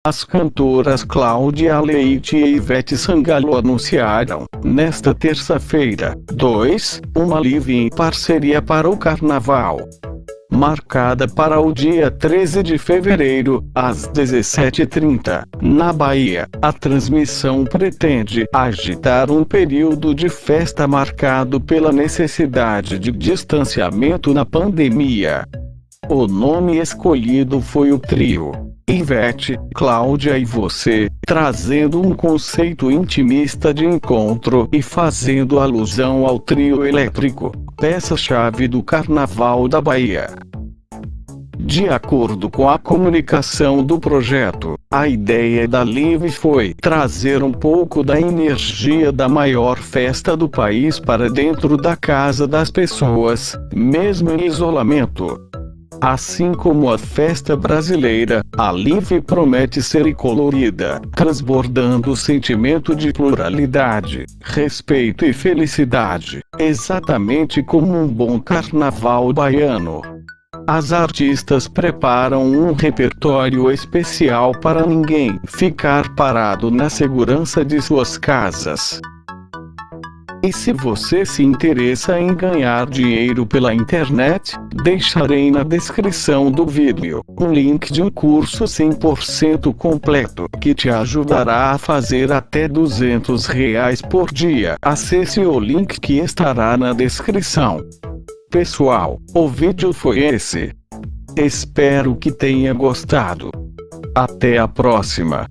As cantoras Cláudia Leite e Ivete Sangalo anunciaram, nesta terça-feira, uma live em parceria para o Carnaval. Marcada para o dia 13 de fevereiro, às 17h30, na Bahia, a transmissão pretende agitar um período de festa marcado pela necessidade de distanciamento na pandemia. O nome escolhido foi o trio Ivete, Cláudia e Você, trazendo um conceito intimista de encontro e fazendo alusão ao trio elétrico, peça-chave do Carnaval da Bahia. De acordo com a comunicação do projeto, a ideia da live foi trazer um pouco da energia da maior festa do país para dentro da casa das pessoas, mesmo em isolamento. Assim como a festa brasileira, a live promete ser colorida, transbordando o sentimento de pluralidade, respeito e felicidade, exatamente como um bom carnaval baiano. As artistas preparam um repertório especial para ninguém ficar parado na segurança de suas casas. E se você se interessa em ganhar dinheiro pela internet, deixarei na descrição do vídeo um link de um curso 100% completo que te ajudará a fazer até R$ 200 por dia. Acesse o link que estará na descrição. Pessoal, o vídeo foi esse. Espero que tenha gostado. Até a próxima.